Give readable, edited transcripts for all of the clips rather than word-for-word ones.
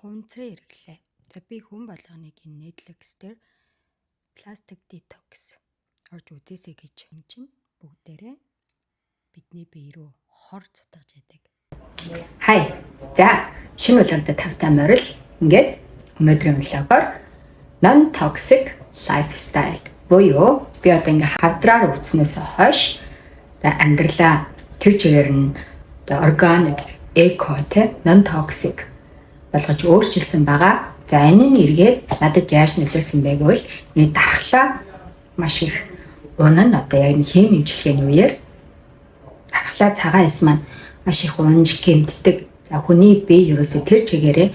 Хуванцрын хэрэглээ. За би хүн болгоныг энэ Netflix дээр Plastic Detox орж үзээсэй гэж юм чинь бүгдээрээ бидний бие рүү хор зутгаж яадаг. Хай. За шинэ улаантай тавтай морил ингээд өнөөдрийн влогоор non toxic lifestyle буюу би одоо ингээд хавдраар үтснээс хойш амьдралаа тэр чигээр нь organic, eco те non toxic болгож өөрчилсөн байгаа. За энэ нь эргээд надад яаж нөлөөлсөн бэ гэвэл миний дархлаа маш их унана одоо яг хим имчилгээний үеэр дархлаа цагаан эс маань маш их унж гэмтдэг. За хүний бие ерөөсөө тэр чигээрээ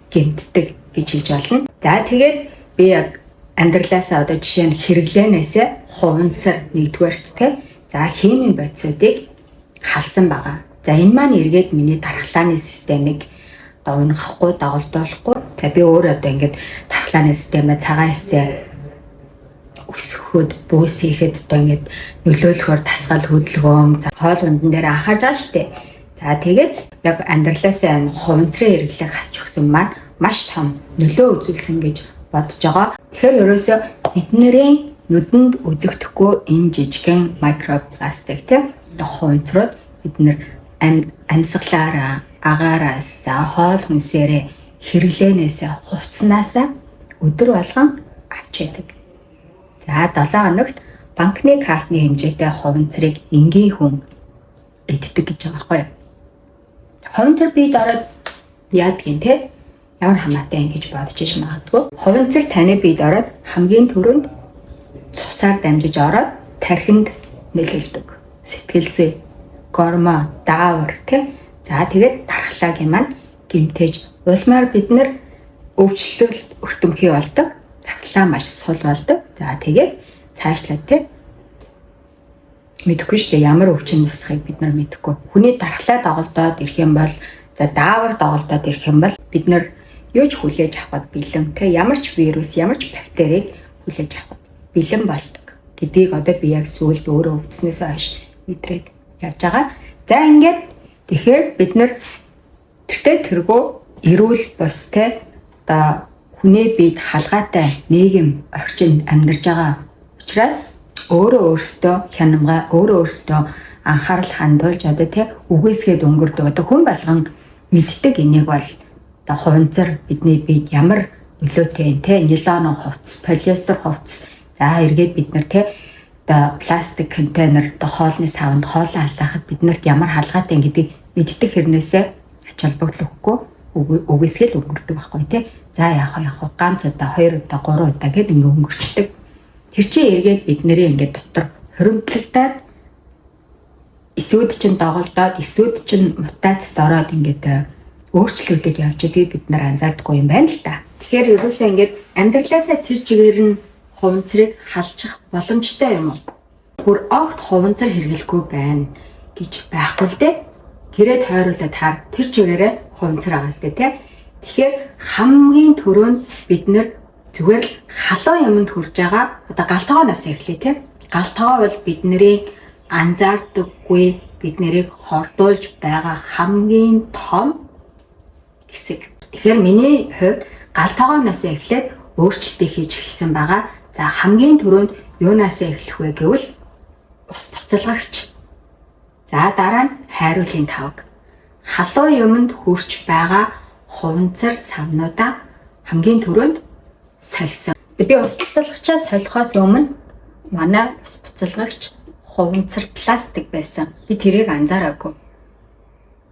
гэмтдэг гэж хэлж болно. За тэгээд би яг амьдралаасаа одоо жишээ нь хэрэглээнээсээ хуванцар нэгдүгээрт те за химийн бодисуудыг халсан байгаа. За энэ маань эргээд миний дархлааны системийг унахахгүй доголдуулахгүй. За би өөр одоо ингээд дархлааны системээ цагаан эсээ өсгөхөд бөөсөхэд одоо ингээд нөлөөлөхөөр тасгал хөдөлгөөн хоол ундан дээр анхаарч байгаа шүү дээ. За тэгээд яг амьдралаасаа энэ хуванцрын хэрэглээг хасч өгсөн маань маш том нөлөө үзүүлсэн гэж бодож байгаа. Тэгэхээр ерөөсөө бидний нүдэнд үзэгдэхгүй энэ жижигхэн микропластик тийм хуванцрууд бид нэр амьсгалаараа агаараас за хоол хүнсээрээ хэрэглээнээс хувцснаасаа өдөр болгон авч яадаг. За 7 хоногт банкны картны хэмжээтэй хуванцрыг энгийн хүн иддэг гэж байгаа байхгүй юу? Хуванцар биед ороод яадгийн те ямар хамаатай юм гэж бодож иж магадгүй. Хуванцар таны биед ороод хамгийн түрүүнд цусаар дамжиж ороод тархинд нөлөөлдөг. Сэтгэл зүй, гормон, даавар те за тэгээд дархлаагийн маань гэмтэж улмаар бид нар өвчлөлт өртөмхий болдог. Дархлаа маш сул болдог. За тэгээд цаашлаад те мэдэхгүй шүү дээ ямар өвчин тусахыг бид нар мэдэхгүй. Хүний дархлаа доголдоод ирэх юм бол за даавар доголдоод ирэх юм бол бид нар юу ч хүлээж авахд бэлэн те ямар ч вирус, ямар ч бактерийг хүлээж авахд бэлэн болдог гэдгийг одоо би яг сүүлд өөрөө өвдснөөс хойш мэдрээд явж байгаа. За ингээд тэгэхээр бид нар тэргүү эрүүл бус те одоо хүний биед халгаатай нийгэм орчинд амьдарч байгаа учраас өөрөөсөө хянамгаа өөрөөсөө анхаарал хандуулж одоо те үгээсгээд өнгөрдөг. Одоо хүн болгон мэддэг энийг бол одоо хуванцар бидний биед ямар нөлөөтэй те нилон хувцас, полиэстер хувцас за эргээд бид нар те одоо пластик контейнер одоо хоолны савнд хоолоо халаахад биднэрт ямар халгаатай гэдгийг мэддэг хэрнээсээ ач холбогдлохгүй үгээсгээл өнгөрдөг байхгүй тий. За яах вэ? Ганц удаа 2 удаа 3 удаа гэд ингээ өнгөрчдөг. Тэр чинь эргээд бид нэрээ ингээ дотор хоримтлагдаад эсүүд чинь доголдоод эсүүд чинь мутацид ороод ингээд өөрчлөгдөж явж байгааг бид нар анзаардаггүй юм байна л да. Тэгэхээр ерөөсөө ингээд амьдралаасаа тэр чигээр нь хуванцрыг халчих боломжтой юм уу? Бүр огт хуванцар хэрэглэхгүй байна гэж байхгүй л дээ. Гэрээд хойруулаад хаар тэр чигээрээ хуванцар агаас дээ тий. Тэгэхээр хамгийн түрүүнд бид нэр зүгээр л халуун юмд хүрж байгаа одоо галтгооноос эхлэе тий. Галтгоо бол бидний анзаардаггүй бид нэрийг хордуулж байгаа хамгийн том хэсэг. Тэгэхээр миний хувьд галтгооноос эхлээд өөрчлөлтийг хийж эхэлсэн байгаа. За хамгийн түрүүнд юунаас эхлэх вэ гэвэл ус буцалгагч. За дараа нь хайруулын тавг. Халуун юмд хүрч байгаа хуванцар савнуудаа хамгийн түрүүнд сольсон. Би ус буцалгачаа солихоос өмнө манай ус буцалгагч хуванцар пластик байсан. Би тэрийг анзаараагүй.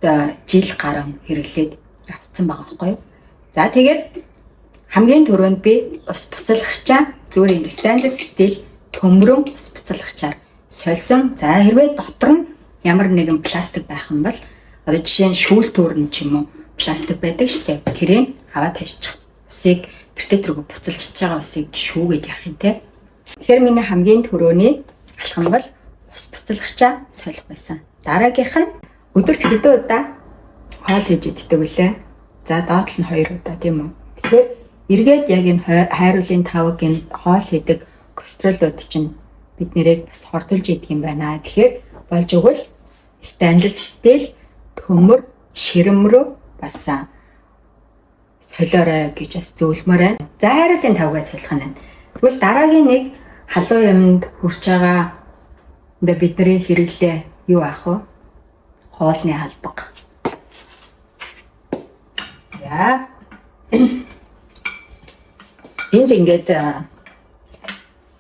Одоо жил гарan хэрэглээд авцсан байгаа байхгүй юу? За тэгээд хамгийн түрүүнд би ус буцалгачаа зүгээр stainless steel төмрөн ус буцалгачаар сольсон. За хэрвээ дотор нь ямар нэгэн пластик байх юм бол одоо жишээ нь шүүл төөрн ч юм уу пластик байдаг шүү дээ. Тэрийг аваад тавьчих. Усыг тэртээ тэргүй буцалчихж байгаа усыг шүүгээд явах юм те. Тэгэхээр миний хамгийн түрүүний алхам бол ус буцалгачаа солих байсан. Дараагийнх нь өдөрт хэдэн удаа хоол хийж иддэг үлээ. За доотлол нь 2 удаа тийм үү. Тэгэхээр эргээд яг энэ хайруулын тавг энэ хоол хийдэг кастролууд чинь бид нэрийг бас хордуулж идэг юм байна. Тэгэхээр болж өгвөл stainless steel төмөр ширэмрөө бас солиорой гэж бас зөвлөмөр байна. За хайрлын тавгаас солих нь. Тэгвэл дараагийн нэг халуун юмд хүрч байгаа бидний хэрэглээ юу аах вэ? Хоолны халбаг. За энд ингээд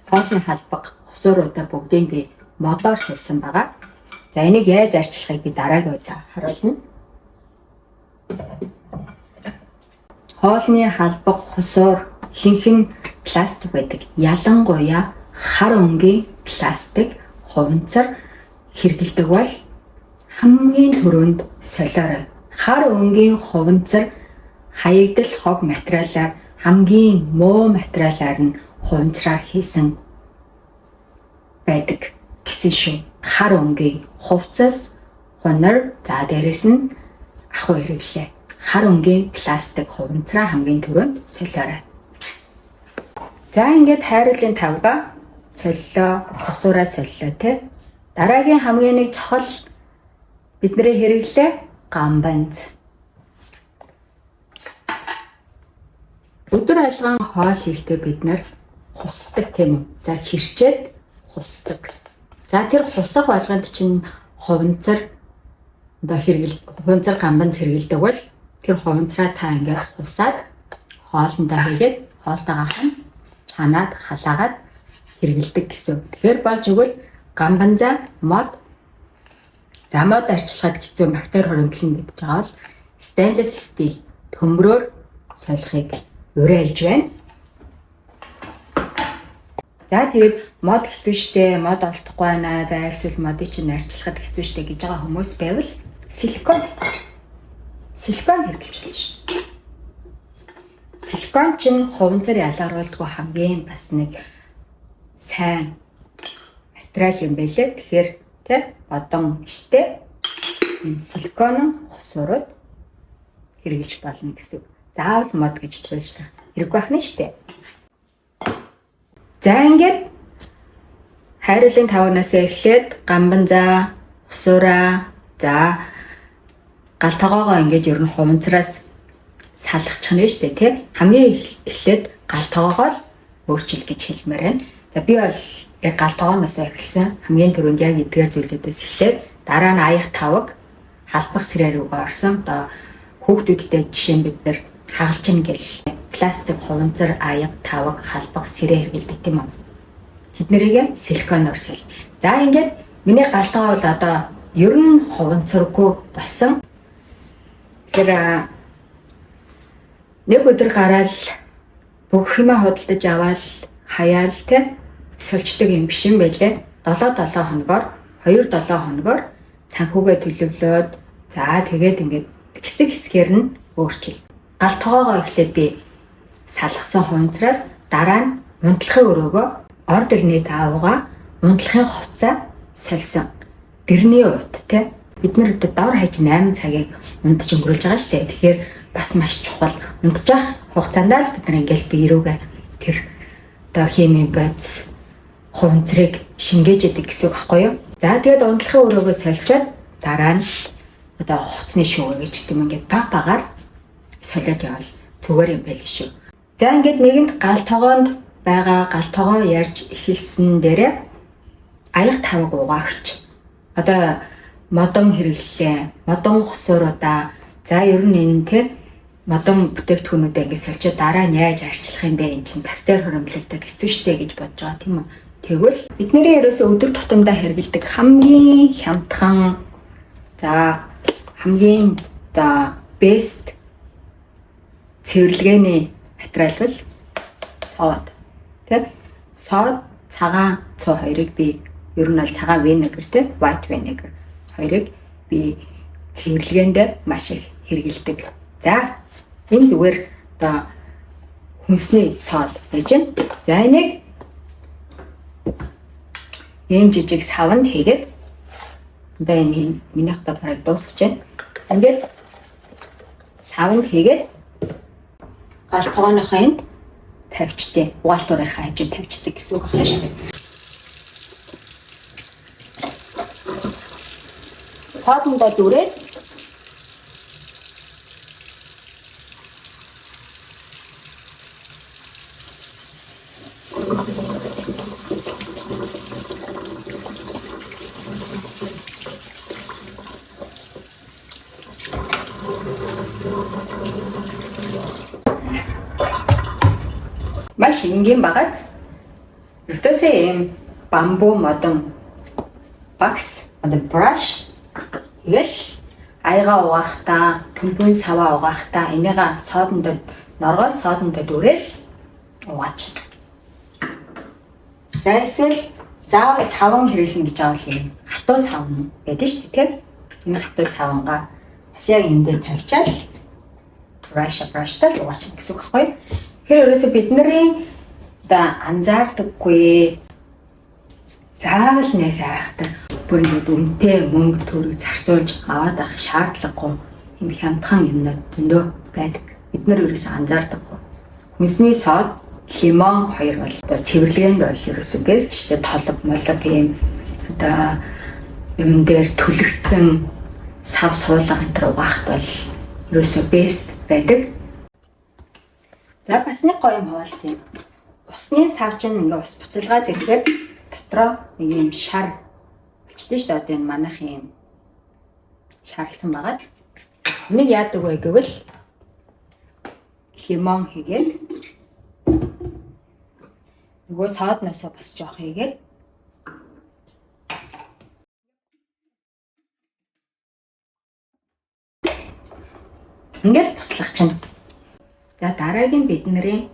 хоолны халбаг хосууруудаа бүгдийг би модоор суулсан байгаа. За энийг яаж арчлахыг би дараагийн удаа харуулна. Хоолны халбаг хосуур ихэнхэн пластик байдаг. Ялангуяа хар өнгийн пластик хуванцар хэрэглэдэг бол хамгийн түрүүнд солиорой. Хар өнгийн хуванцар хаягдал хог материалаар хамгийн муу материалаар нь хуванцраар хийсэн байдаг гэсэн шүү. Хар өнгийн хувцас, хунар, за дээрэс нь ахуй хэрэглээ. Хар өнгийн пластик хуванцраа хамгийн түрүүнд солиорой. За ингээд хайрлын тавга солилоо, хосуураа солилоо те. Дараагийн хамгийн нэг чухал бидний хэрэглээ гамбанз. Өдөр алган хоол хийхдээ бид нар хусдаг тийм үү? За хэрчээд хусдаг. За тэр хусах болгонд чинь хуванцар хуванцар гамбанз хэрэглэдэг бол тэр хуванцраа та ингээд хусаад хоолндоо хийгээд хоолтойгоо чанаад халаагаад хэрэглэдэг гэсэн. Тэгэхээр болж игэл гамбанзаа мод замод арчилгаад хэцүү бактери хоригдлон гэдэг байгаа бол stainless steel төмрөөр солихыг уриалж байна. За тэгээд мод хэцүү штэ, мод олдохгүй байна. За эсвэл модыг чинь арчилахад хэцүү штэ гэж байгаа хүмүүс байвал силикон хэрэглэж болно шүү. Силикон чинь хуванцар ялгаруулдаггүй хамгийн бас нэг сайн материал юм байлээ. Тэгэхээр тэ бодон штэ энэ силикон хосуурууд хэрэглэж болно гэсэн. Заавал мод гэж туулж хэрэг байна штэ. За ингээд хайрлын тавнаас эхлээд гамбанзаа, хосуураа, за галтгоогоо ингээд ер нь хуванцраас салгачих нь штэ тий. Хамгийн эхлээд галтгоогоо л өөрчил гэж хэлмээр байна. За би бол яг галтгооноос эхэлсэн. Хамгийн түрүүнд яг эдгээр зүйлүүдээс эхлээд дараа нь аяг тавг халбах сэрээр рүүгээ орсон. Одоо хүүхдүүдтэй жишээ нь бид нар хагалчин гэл пластик хуванцар аяг тавг халбах сэрээ хэрэглэдэг тийм үү. Тэднэрийг силиконоор сэл. За ингээд миний галтгоо бол одоо ер нь хуванцаргүй болсон. Тэгэхээр нэг өдөр гараад бүх юмаа худалдаж аваад хаяал те сольчдаг юм биш юм байлээ. 7 хоногоор 2-7 хоногоор санхүүгээ төлөвлөөд за тэгээд ингээд хэсэг хэсгээр нь өөрчил. Галтгоогоо эхлээд би салгасан хуванцраас дараа нь унтлахын өрөөгөө орд ирний таавга унтлахын хувцаа сольсон. Дэрний уут те бид нар доор хаяж 8 цагийг ундаж өнгөрүүлж байгаа шүү дээ. Тэгэхээр бас маш чухал. Унтчих хугацаанд л бид нар ингээл биерүүгээ тэр одоо химийн бодис хуванцрыг шингээж идэг гэсэн үг байхгүй юу? За тэгээд унтлахын өрөөгөө сольчоод дараа нь одоо хуцсны шүүгээ гэж гэдэг юм ингээд баг багаар солиод явал зүгээр юм байл шүү. За ингээд нэгэнд гал тогоонд байгаа гал тогоо ярьж эхэлсэн дээрээ аяг тавг угаагч. Одоо модон хэрэглээ, модон хосууруудаа за ер нь энэ те модон бүтээгдэхүүнүүдээ ингээд сольчоод дараа нь яаж арчлах юм бэ? Энд чинь бактери хуримлагдаад хэцүү шттэ гэж бодож байгаа тийм үү? Тэгвэл бидний ерөөсөө өдөр тутамдаа хэрэглэдэг хамгийн хямдхан за хамгийн одоо best цэвэрлэгээний материал бол сод. Тэ? Сод, цагаан цуу хоёрыг би ер нь бол цагаан винегер тэ white vinegar хоёрыг би цэвэрлэгээнд маш их хэрэглэдэг. За энэ зүгээр одоо хүнсний сод байж байна. За энийг ийм жижиг савнд хийгээд одоо энэ миний хата бараг дуусгаж байна. Ингээд савнд хийгээд гал тогооныхоо энд тавьчтэй. Угаалтуурынхаа хажууд тавьчдаг гэсэн үг байна шүү дээ. Хоолндоо дүрээд Маш энгийн багаж ердөөсөө ийм бамбуу модон багс одоо brush тэгэл аяга угаахтаа төмпийн саваа угаахтаа энийга содондод норгой содондод өрөөл угаач. За эсвэл заавал саван хэрэглэнэ гэж аавал юм хатуу савн байдаг шүү дээ тийм. Энэ хатуу савнгаа бас яг эндээ тавьчаал brush-тай угаач гэсэн үг байхгүй. Тэгэхээр ерөөсөө бидний одоо анзаардаггүй заавал нэх айхтар бүр ингэ үнэтэй мөнгө төгрөг зарцуулж аваад авах шаардлагагүй юм хямдхан юмнууд зөндөө байдаг. Бид нар ерөөсөө анзаардаггүй. Хүнсний сод, лимон хоёр бол одоо цэвэрлэгэнд бол ерөөсөө бэст шүү дээ. Толог молог юм одоо юм дээр түлэгцэн сав суулга энэ төр угаахт бол ерөөсөө бэст байдаг. За бас нэг гоё юм хуваалцсан юм. Усны савж ингээ ус буцалгаад ирэхэд дотроо нэг юм шар болчтой шүү дээ. Одоо энэ манайх юм шарлсан байгаад. Энийг яадаг вэ гэвэл лимон хийгээд нөгөө содноосоо бас жоох хийгээд ингээл буслах чинь. За дараагийн бидний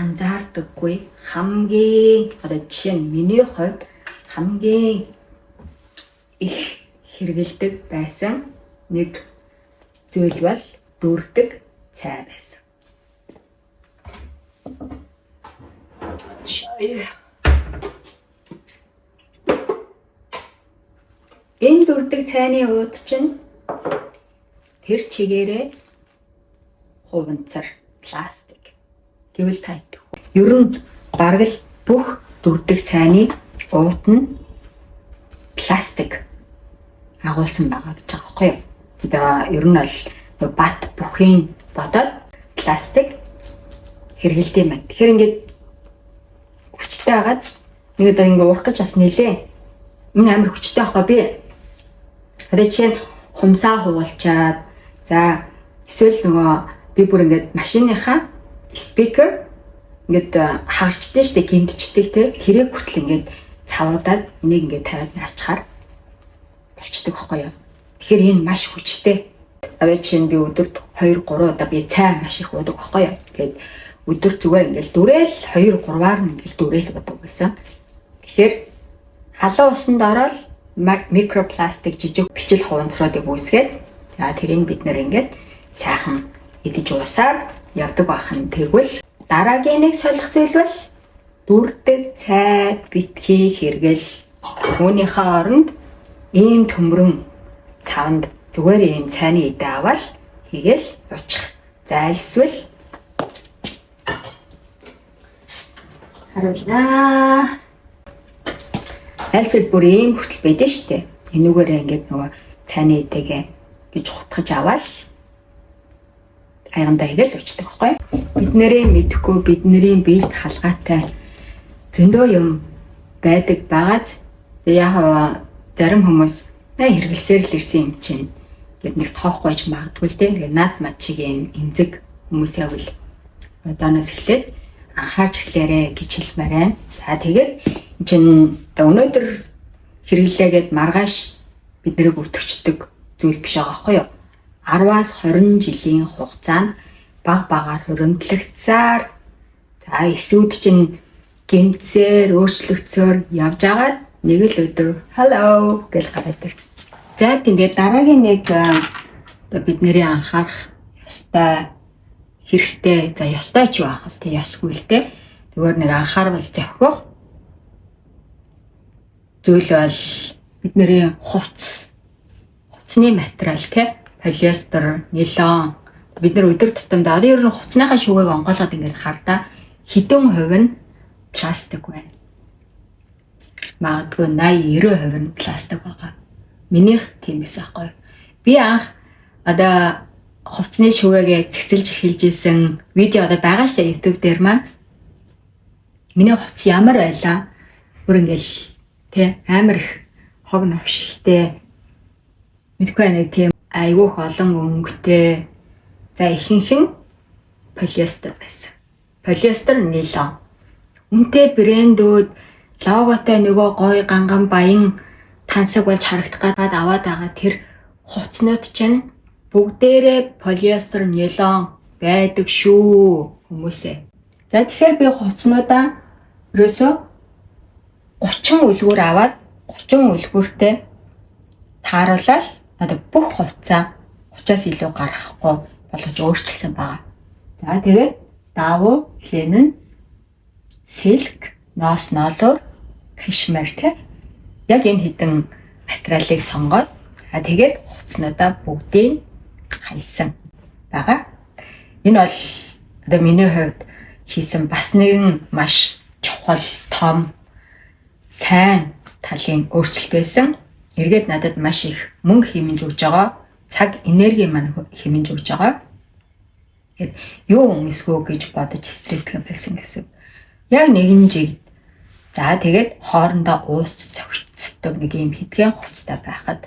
анзаардаггүй хамгийн одоо жишээ нь миний хувьд хамгийн их хэрэгэлдэг байсан нэг зүйл бол дүүрдэг цай байсан. Энэ дүүрдэг цайны ууд чинь тэр чигээрээ хуванцар пластик гэвэл тайдаг. Ер нь бараг л бүх дүүрдэг цайны ууд нь пластик агуулсан байгаа гэж байгаа байхгүй юу? Тэгээ ер нь бол бат бүхийн бодоод пластик хэрэгэлдэг юм байна. Тэгэхээр ингээд хүчтэй хагаад нэг одоо ингээд урах гэж бас нэлээ. Энэ амар хүчтэй байхгүй би. Одоо жишээ нь хумсаа хуваалчаад за эсвэл нөгөө би бүр ингээд машиныхаа спикер ингээд хаагчдээ штэ гимтчдэг те тэрийг хүртэл ингээд цавуудаад энийг ингээд тавиад наачаар болчдөг байхгүй юу. Тэгэхээр энэ маш хүчтэй. Одоо чинь би өдөрт 2 3 удаа би цай маш их уудаг байхгүй юу. Тэгээд өдөр зүгээр ингээд дүрээл 2 3-аар ингээд дүрээл уудаг байсан. Тэгэхээр халуун усанд ороод микропластик жижиг бичил хуванцруудыг үүсгээд за тэрийг бид нэр ингээд сайхан идэж уусаар явдаг байхын тэгвэл дараагийн нэг солих зүйл бол дүрдэг цай битгий хэрэгэл үүнийхээ оронд ийм төмрөн цавнд зүгээр ийм цайны идэ аваад хийгээл уучих. За эсвэл харуулнаа. Альсвал бүр ийм хүртэл байдэн штэ. Энүүгээрээ ингээд нөгөө цайны идэгээ гэж хутгаж аваад айгандаа игээл уучдаг байхгүй. Биднэрээ мэдхгүй бидний биед халгаатай зөндөө юм байдаг байгаад яг зарим хүмүүс хэрэгэлсээр л ирсэн юм чинь гэд нэг тоохгүй ч магадгүй л дээ. Тэгээ наад мад шиг юм эмзэг хүмүүс явал одооноос эхлээд анхаарч эхлээрэ гэж хэлмээр байна. За тэгээд чинь өнөөдөр хэрэглээгээд маргааш бид нэрийг өвтгчдөг зүйл биш байгаа байхгүй юу? 10-аас 20 жилийн хугацаанд баг багаар хөрөмтлөгцсаар за эсүүд чинь гинцээр өөрчлөгцөөр явж агаад нэг л өдөр hello гэж гараад ир. За тэгээд дараагийн нэг бид нэрийн анхаарах ёстой хэрэгтэй за ёстой ч байх л тэг ёсгүй л дээ. Зүгээр нэг анхаарал зохиох зүйл бол бидний хувцсны материал те полиэстер, нейлон бид нар өдөр тутамдаа одоо ер нь хувцсныхаа шүгээг онгойлгоод ингээд хардаа хэдэн хувь нь пластик байна. Магадгүй 80-90% нь пластик байгаа. Минийх тийм байсан аахгүй. Би анх одоо хувцсны шүгээгээ цэцэлж эхэлж исэн видео одоо байгаа штэ YouTube дээр маань. Миний хувцас ямар байлаа? Бүр ингээл тий амар их хог новшигтэй. Мэдгүй нэг тийм айгүйх олон өнгөтэй. За ихэнх нь полиестер байсан. Полиестер нейлон. Үнэтэй брэндүүд логотой нөгөө гоё ганган баян тансаг болж харагдах гадаад аваад байгаа тэр хувцснууд чинь бүгдээрээ полиестер нейлон байдаг шүү хүмүүсээ. За тэгэхээр би хувцснуудаа ерөөсөө 30 үлгүүр аваад 30 үлгүүртэй тааруулаад надад бүх хувцаа 30-аас илүү гаргахгүй болгож өөрчилсөн байгаа. За тэгээд давуу, ленин, силк, ноос ноолоор, кашмир те яг энэ хэдэн материалыг сонгоод тэгээд хувцснуудаа бүгдийг хайсан байгаа. Энэ бол одоо миний хувьд хийсэн бас нэгэн маш чухал том сайн талын өөрчлөлт байсан. Эргээд надад маш их мөнгө хэмнэж өгж байгаа, цаг энерги маань хэмнэж өгж байгаа. Тэгэд юу өмсгөө гэж бодож стресстгэ байсан гэсэн. Яг нэгэн жиг. За тэгээд хоорондоо уус цогцдог нэг юм хэдхэн хувцтай байхад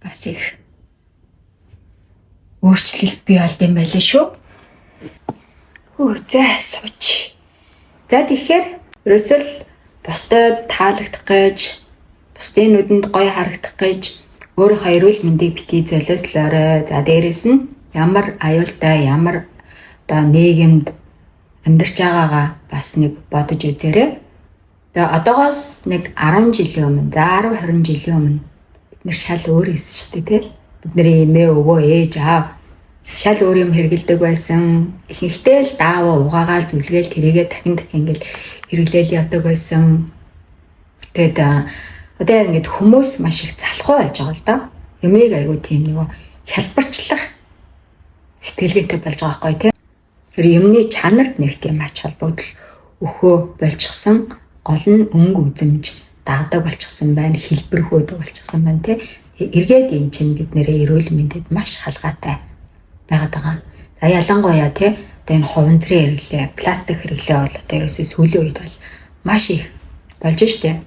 бас их өөрчлөлт бий болд юм байлаа шүү. За сууч. За тэгэхээр ерөөсөө бусдад таалагдах гэж, бусдын нүдэнд гоё харагдах гэж өөрийнхөө эрүүл мэндийг битгий золиослоорой. За дээрэс нь ямар аюултай, ямар одоо нийгэмд амьдарч байгаагаа бас нэг бодож үзээрэй. Тэгээ одоогоос нэг 10 жилийн өмнө, за 10-20 жилийн өмнө бид нэр шал өөр хэсэж шүү дээ, тий. Бидний эмээ, өвөө, ээж, аав шал өөр юм хэрэгэлдэг байсан. Ихэнхдээ л дааваа угаагаал зүлгээл тэрийгээ дахин ингээл хэрэглээл явдаг байсан. Тэгээд одоо ингээд хүмүүс маш их залхуу байж байгаа л да. Юмыг айгуу тийм нөгөө хялбарчлах сэтгэлгээтэй болж байгаа байхгүй тий. Тэр юмны чанарт нэг тийм ач холбогдол өхөө болчихсон, гол нь өнгө үзэмж дагдаг болчихсон байна, хэлбэрхөөдөг болчихсон байна тий. Эргээд эн чинь бидний эрүүл мэндэд маш халгаатай байгаад байгаа. За ялангуяа тий одоо энэ хуванцрын хэрэглээ, пластик хэрэглээ бол одоо ерөөсөө сүүлийн үед бол маш их болж штэ.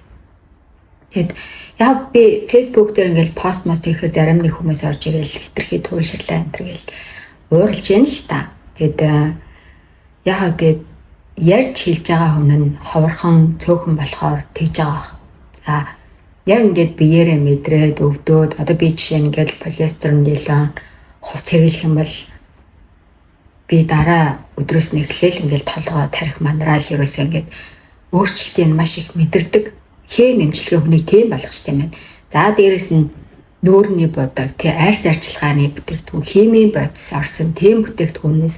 Тэгэд яг би Facebook дээр ингээл пост мост хийхээр зарим нэг хүмүүс орж ирэл хитрхи туйлшрлаа энэ гэл ууралж яана л та. Тэгэд яг тэгээд ярьж хэлж байгаа хүн нь ховорхон цөөхөн болохоор тэгж байгаа. За яг ингээд биеэрээ мэдрээд өвдөөд одоо би жишээ нь ингээл полиестер нейлон хувц хэрэглэх юм бол би дараа өдрөөс нь эхлээл ингээл толгой тарих манраал ерөөсөө ингээд өөрчлөлтийг маш их мэдэрдэг. Хэм эмчилгээ хүний тийм болгоч тийм байна. За дээрэс нь нүүрний будаг, тий арьс арчилгааны бүтээгдэхүүн, химийн бодис орсон тийм бүтээгдэхүүнээс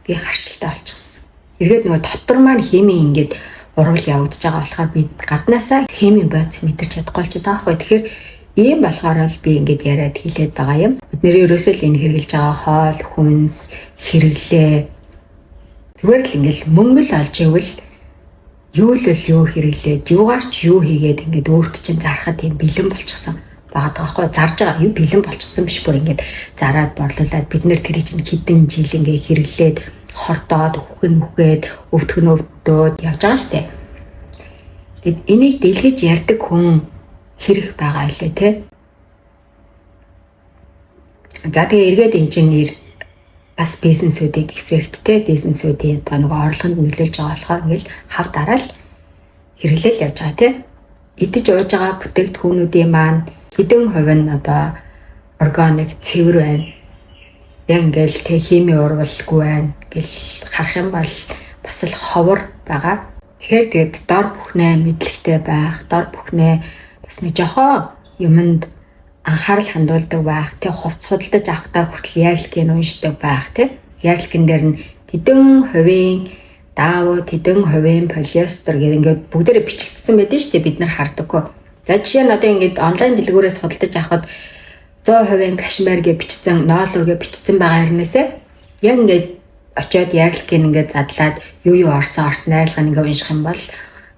би харшилтай болчихсон. Эргээд нөгөө дотор маань химийн ингээд урвал явагдаж байгаа болохоор би гаднаасаа химийн бодис мэдэрч чадахгүй ч таахгүй. Тэгэхээр ийм болохоор л би ингээд яриад хэлээд байгаа юм. Бидний ерөөсөө л энэ хэрэгжилж байгаа хоол, хүнс, хэрэглээ зүгээр л ингээд мөнгө л олж ивэл юу л юу хэрэглээд, юугаар ч юу хийгээд ингээд өөрт чинь зарахад тийм бэлэн болчихсон байгаа даахгүй. Зарж байгаа юу бэлэн болчихсон биш бүр ингээд зараад борлуулад бид нэр тэр чинь хэдэн жил ингээд хэрэглээд хортоод үхээд өвдгөөд явж байгаа штэ. Тэгэд энийг дэлгэж ярьдаг хүн хэрэг байгаа илээ те. За тэгээ эргээд энэ чинь бас бизнесүүдийг эффекттэй бизнесүүдийн одоо нэг орлогонд нөлөөлж байгаа болохоор ингээл хав дараал хэрэглэл явж байгаа те. Идэж ууж байгаа бүтээгдэхүүнүүдийн маань хэдэн хувь нь одоо органик цэвэр байна. Яг ингээл те хими урвалгүй байна гэл харах юм бол бас л ховор байгаа. Тэгэхээр тэгээд дор бүхнээ мэдлэгтэй байх, дор бүхнээ бас нэг жохоо юмд анхаарал хандуулдаг байх, тэг хувц судалдаж авахдаа хүртэл яарлыг уншдаг байх, тэг яарлын дээр нь тэдэн хувийн даавуу, тэдэн хувийн полиестер гэдэг ингээд бүгдээрээ бичигдсэн байдаг шүү дээ, бид нар хардаггүй. За жишээ нь одоо ингээд онлайн дэлгүүрээс судалдаж авахад 100% кашмир гэж бичсэн, ноолор гэж бичсэн байгаа хэрнээсээ яг ингээд очиод яарлыг ингээд задлаад юу орсон найрлагыг ингээд унших юм бол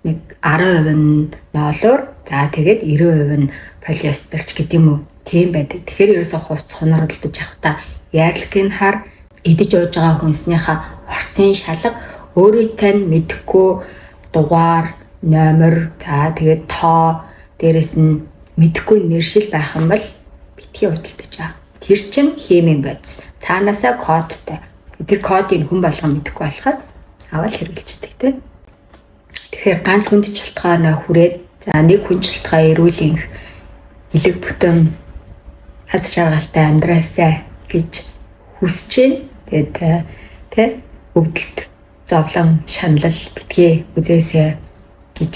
нэг 10% нь ноолор, за тэгээд 90% нь полиестерч гэдэг юм уу. Тийм байдаг. Тэгэхээр ерөөсөө хувц хунаруулдаж авахдаа яарлыг нь хар, идэж ууж байгаа хүнснийхээ орцын шалга Өөрөө тань мэдэхгүй дугаар, номер, за тэгээд тоо, дээрэс нь мэдэхгүй нэршил байх юм бол битгий худалдаж байгаа. Тэр чинь хэмээн бодис. Цаанаасаа кодтай. Тэр кодыг хүн болгон мэдэхгүй болохоор аваад хэрэгжилдэг тийм. Тэгэхээр ганц хүнд шалтгаанаа хүрээд за нэг хүн шалтгаан эрүүлэнх элэг бүтэн аз жаргалтай амьдраасаа гэж хүсэж байна. Тэгээд тэ өвдөлт зовлон шаналл битгий үзээсэй гэж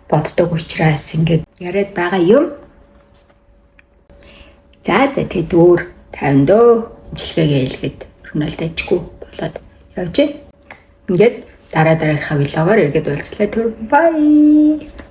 боддог учраас ингээд яриад байгаа юм. За тэгэд өөр 50 дөө имчилгээгээ хэлгээд өрнөлт ажгүй болоод явж байна. Ингээд дараагийнхаа влогоор эргээд уулзлаа. Бай.